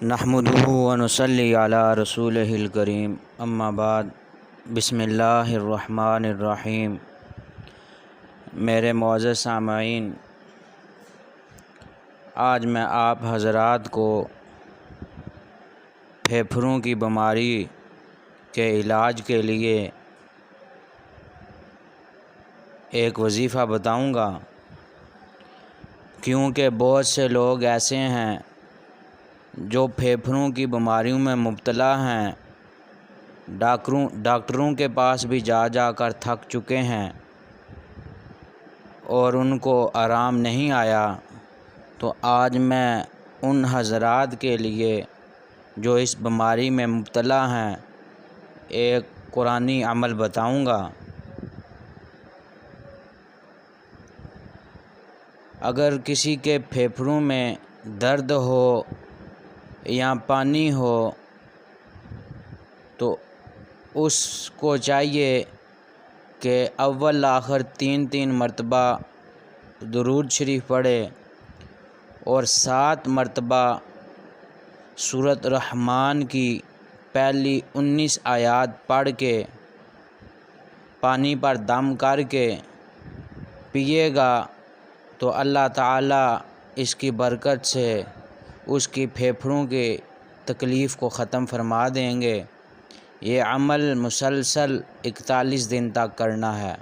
نحمدہ و نصلی علی رسولہ الکریم، اما بعد، بسم اللہ الرحمن الرحیم۔ میرے معزز سامعین، آج میں آپ حضرات کو پھیپھڑوں کی بیماری کے علاج کے لیے ایک وظیفہ بتاؤں گا، کیونکہ بہت سے لوگ ایسے ہیں جو پھیپھڑوں کی بیماریوں میں مبتلا ہیں، ڈاکٹروں کے پاس بھی جا کر تھک چکے ہیں اور ان کو آرام نہیں آیا۔ تو آج میں ان حضرات کے لیے جو اس بیماری میں مبتلا ہیں ایک قرآنی عمل بتاؤں گا۔ اگر کسی کے پھیپھڑوں میں درد ہو یا پانی ہو تو اس کو چاہیے کہ اول آخر 3 مرتبہ درود شریف پڑھے اور 7 مرتبہ سورۃ الرحمن کی پہلی 19 آیات پڑھ کے پانی پر دم کر کے پیے گا تو اللہ تعالیٰ اس کی برکت سے اس کی پھیپھڑوں کی تکلیف کو ختم فرما دیں گے۔ یہ عمل مسلسل 41 دن تک کرنا ہے۔